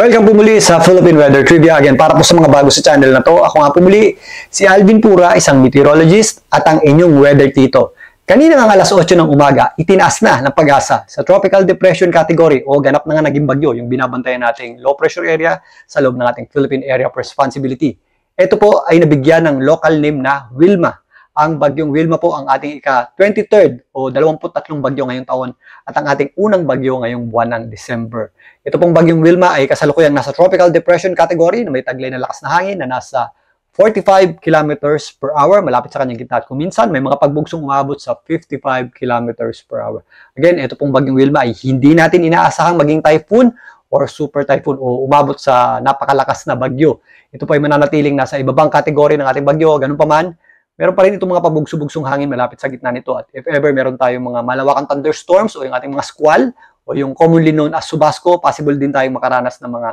Welcome po muli sa Philippine Weather Trivia. Again, para po sa mga bago sa channel na to, ako nga po muli, si Alvin Pura, isang meteorologist at ang inyong weather tito. Kanina ng alas 8 ng umaga, itinaas na ng Pag-asa sa Tropical Depression category o ganap na nga naging bagyo yung binabantayan nating low pressure area sa loob ng ating Philippine Area of Responsibility. Ito po ay nabigyan ng local name na Wilma. Ang bagyong Wilma po ang ating ika-23rd o 23 bagyo ngayong taon at ang ating unang bagyo ngayong buwan ng December. Ito pong bagyong Wilma ay kasalukuyang nasa Tropical Depression category na may taglay na lakas na hangin na nasa 45 kilometers per hour, malapit sa kanyang gitna. At kung minsan, may mga pagbugsong umabot sa 55 kilometers per hour. Again, ito pong bagyong Wilma ay hindi natin inaasahang maging typhoon or super typhoon o umabot sa napakalakas na bagyo. Ito po ay mananatiling nasa ibabang kategory ng ating bagyo. Ganun pa man, meron pa rin itong mga pabugso-bugsong hangin malapit sa gitna nito. At if ever meron tayong mga malawakang thunderstorms o yung ating mga squall o yung commonly known as subasco, possible din tayong makaranas ng mga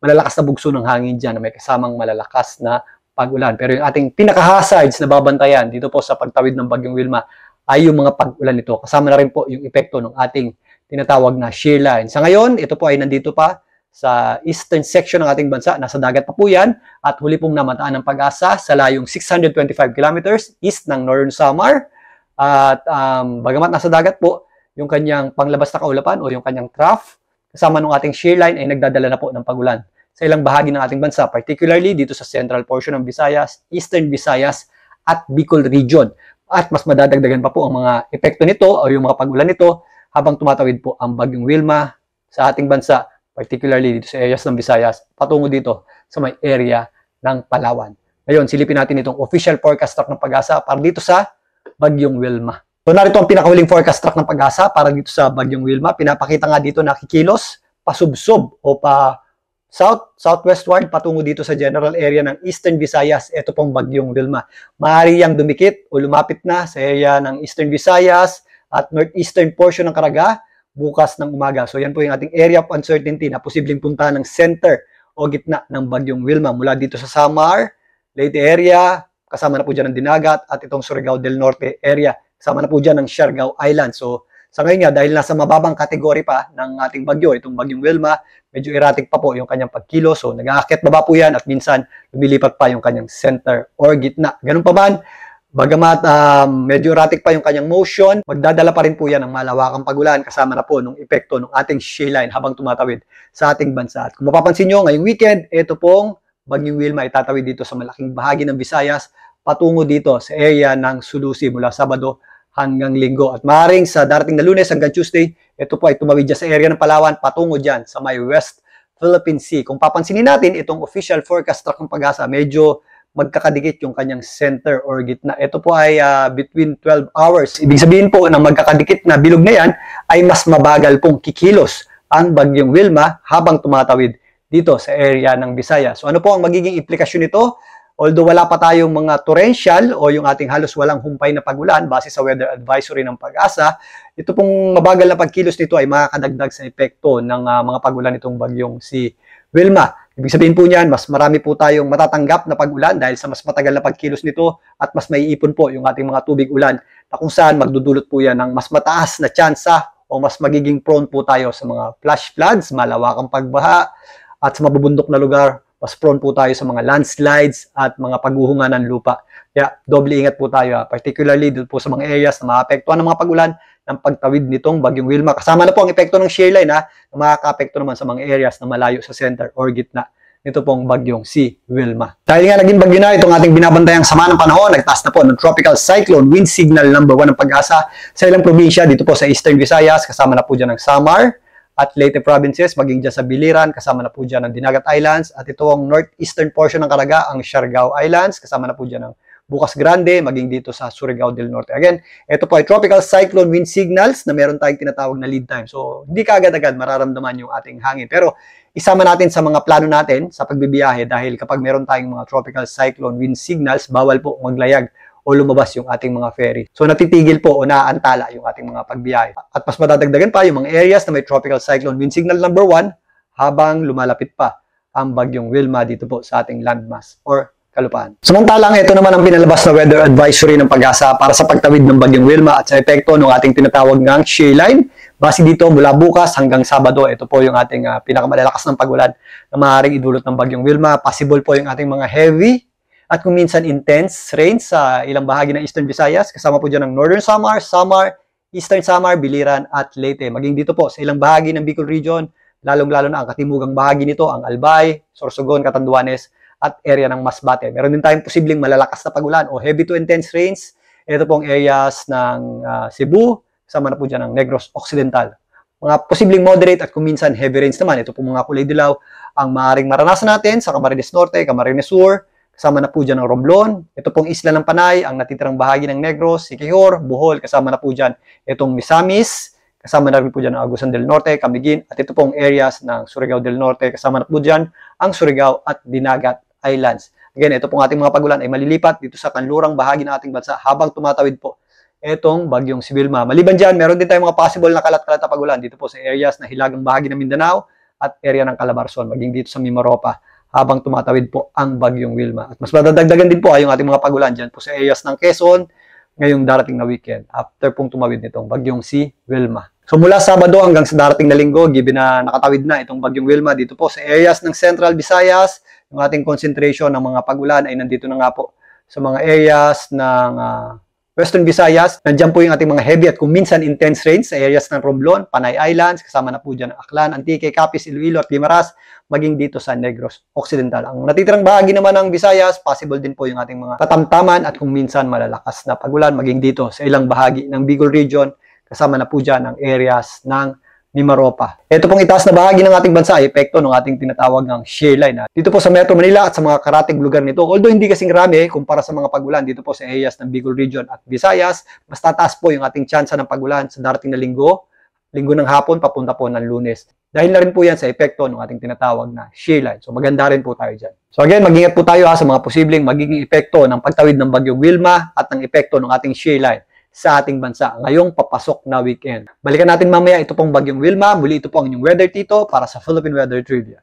malalakas na bugso ng hangin dyan na may kasamang malalakas na pag-ulan. Pero yung ating pinaka-hazards na babantayan dito po sa pagtawid ng bagyong Wilma ay yung mga pag-ulan nito. Kasama na rin po yung epekto ng ating tinatawag na shear line. Sa ngayon, ito po ay nandito pa sa eastern section ng ating bansa. Nasa dagat pa po yan at huli pong namataan ng Pag-asa sa layong 625 kilometers east ng Northern Samar. At bagamat nasa dagat po, yung kanyang panglabas na kaulapan o yung kanyang trough, kasama ng ating shear line ay nagdadala na po ng pag-ulan sa ilang bahagi ng ating bansa, particularly dito sa central portion ng Visayas, eastern Visayas at Bicol region. At mas madadagdagan pa po ang mga epekto nito o yung mga pag-ulan nito habang tumatawid po ang bagyong Wilma sa ating bansa, particularly dito sa areas ng Visayas, patungo dito sa may area ng Palawan. Ngayon, silipin natin itong official forecast track ng Pag-asa para dito sa bagyong Wilma. So, narito ang pinakahuling forecast track ng Pag-asa para dito sa bagyong Wilma. Pinapakita nga dito na kikilos, pasubsob o pa southwestward patungo dito sa general area ng Eastern Visayas. Ito pong bagyong Wilma. Maaari yang dumikit o lumapit na sa area ng Eastern Visayas at northeastern portion ng Caraga bukas ng umaga. So yan po yung ating area of uncertainty na posibleng puntahan ng center o gitna ng bagyong Wilma mula dito sa Samar, Leyte area, kasama na po dyan ang Dinagat at itong Surigao del Norte area. Kasama na po dyan ang Siargao Island. So sa ngayon nga, dahil nasa mababang kategory pa ng ating bagyo, itong bagyong Wilma, medyo erratic pa po yung kanyang pagkilo. So nag-aakyat baba po yan at minsan lumilipat pa yung kanyang center or gitna. Ganun pa man, bagamat medyo erratic pa yung kanyang motion, magdadala pa rin po yan ng malawakang pag-ulan kasama na po ng epekto ng ating shear line habang tumatawid sa ating bansa. At kung mapapansin nyo, ngayong weekend, ito pong bagyong Wilma ay tatawid dito sa malaking bahagi ng Visayas patungo dito sa area ng Sulusi mula Sabado hanggang Linggo. At maaaring sa darating na Lunes hanggang Tuesday, ito po ay tumawid dyan sa area ng Palawan patungo dyan sa may West Philippine Sea. Kung papansinin natin, itong official forecast track ng Pag-asa, medyo magkakadikit yung kanyang center or gitna. Ito po ay between 12 hours. Ibig sabihin po na magkakadikit na bilog na yan ay mas mabagal pong kikilos ang bagyong Wilma habang tumatawid dito sa area ng Visayas. So ano po ang magiging implikasyon nito? Although wala pa tayong mga torrential o yung ating halos walang humpay na pag-ulan base sa weather advisory ng Pag-asa, ito pong mabagal na pagkilos nito ay makakadagdag sa epekto ng mga pag-ulan nitong bagyong si Wilma. Ibig sabihin po niyan, mas marami po tayong matatanggap na pag-ulan dahil sa mas matagal na pagkilos nito at mas maiipon po yung ating mga tubig ulan na kung saan magdudulot po yan ng mas mataas na tsansa o mas magiging prone po tayo sa mga flash floods, malawakang pagbaha at sa mabubundok na lugar, mas prone po tayo sa mga landslides at mga paghuhunga ng lupa. Kaya doble ingat po tayo, particularly dito po sa mga areas na maapektuhan ng mga pag-ulan ng pagtawid nitong bagyong Wilma. Kasama na po ang epekto ng shear line na makaka-apekto naman sa mga areas na malayo sa center or gitna nito pong bagyong si Wilma. Dahil nga naging bagyo na itong ating binabantayang sama ng panahon, nagtaas na po ng tropical cyclone wind signal number 1 ng Pag-asa sa ilang probinsya dito po sa Eastern Visayas, kasama na po dyan ng Samar at Leyte provinces, maging dyan sa Biliran, kasama na po dyan ang Dinagat Islands, at ito ang northeastern portion ng Caraga, ang Siargao Islands, kasama na po dyan ang Bukas Grande, maging dito sa Surigao del Norte. Again, ito po ay tropical cyclone wind signals na meron tayong tinatawag na lead time. So, hindi kaagad-agad mararamdaman yung ating hangin. Pero, isama natin sa mga plano natin sa pagbibiyahe dahil kapag meron tayong mga tropical cyclone wind signals, bawal po maglayag o lumabas yung ating mga ferry. So natitigil po o naaantala yung ating mga pagbiyahe. At mas madadagdagan pa yung mga areas na may tropical cyclone wind signal number 1 habang lumalapit pa ang bagyong Wilma dito po sa ating landmass or kalupaan. Samantalang ito naman ang pinalabas na weather advisory ng Pag-asa para sa pagtawid ng bagyong Wilma at sa epekto ng ating tinatawag ng shear line. Base dito, mula bukas hanggang Sabado, ito po yung ating pinakamalalakas ng pagulan na maaaring idulot ng bagyong Wilma. Possible po yung ating mga heavy at kung minsan intense rains sa ilang bahagi ng Eastern Visayas. Kasama po dyan ng Northern Samar, Eastern Samar, Biliran at Leyte. Maging dito po sa ilang bahagi ng Bicol Region, lalong-lalo na ang katimugang bahagi nito, ang Albay, Sorsogon, Catanduanes at area ng Masbate. Meron din tayong posibleng malalakas na pagulan o heavy to intense rains. Ito pong areas ng Cebu, kasama na po dyan ng Negros Occidental. Mga posibleng moderate at kung minsan heavy rains naman, ito po mga kulay dilaw ang maaaring maranasan natin sa Camarines Norte, Camarines Sur, kasama na po dyan ang Romblon. Ito pong isla ng Panay, ang natitirang bahagi ng Negros, Siquijor, Bohol, kasama na po dyan itong Misamis, kasama na rin po dyan ang Agusan del Norte, Camiguin, at ito pong areas ng Surigao del Norte, kasama na po dyan ang Surigao at Dinagat Islands. Again, ito pong ating mga pagulan ay malilipat dito sa kanlurang bahagi ng ating bansa habang tumatawid po itong bagyong si Wilma. Maliban dyan, meron din tayong mga possible na kalat-kalat na pagulan dito po sa areas na hilagang bahagi ng Mindanao at area ng Calabarzon, maging dito sa Mimaropa habang tumatawid po ang bagyong Wilma. At mas madadagdagan din po ay yung ating mga pagulan dyan po sa areas ng Quezon ngayong darating na weekend after pong tumawid nitong bagyong si Wilma. So mula Sabado hanggang sa darating na linggo, given na nakatawid na itong bagyong Wilma dito po sa areas ng Central Visayas, yung ating concentration ng mga pagulan ay nandito na nga po sa mga areas ng Western Visayas. Nandiyan po yung ating mga heavy at kung minsan intense rains sa areas ng Romblon, Panay Islands, kasama na po dyan ang Aklan, Antique, Capiz, Iloilo at Guimaras, maging dito sa Negros Occidental. Ang natitirang bahagi naman ng Visayas, possible din po yung ating mga katamtaman at kung minsan malalakas na pagulan, maging dito sa ilang bahagi ng Bicol Region, kasama na po dyan ang areas ng Mimaropa. Ito pong itaas na bahagi ng ating bansa ay epekto ng ating tinatawag ng shear line. Dito po sa Metro Manila at sa mga karatig lugar nito, although hindi kasing rami kumpara sa mga pagulan dito po sa areas ng Bicol Region at Visayas, mas tataas po yung ating tsansa ng pagulan sa darating na linggo ng hapon papunta po ng Lunes. Dahil na rin po yan sa epekto ng ating tinatawag na shear line. So maganda rin po tayo dyan. So again, mag-ingat po tayo sa mga posibleng magiging epekto ng pagtawid ng bagyong Wilma at ng epekto ng ating shear line sa ating bansa ngayong papasok na weekend. Balikan natin mamaya ito pong bagyong Wilma. Muli ito po ang inyong Weather Tito para sa Philippine Weather Trivia.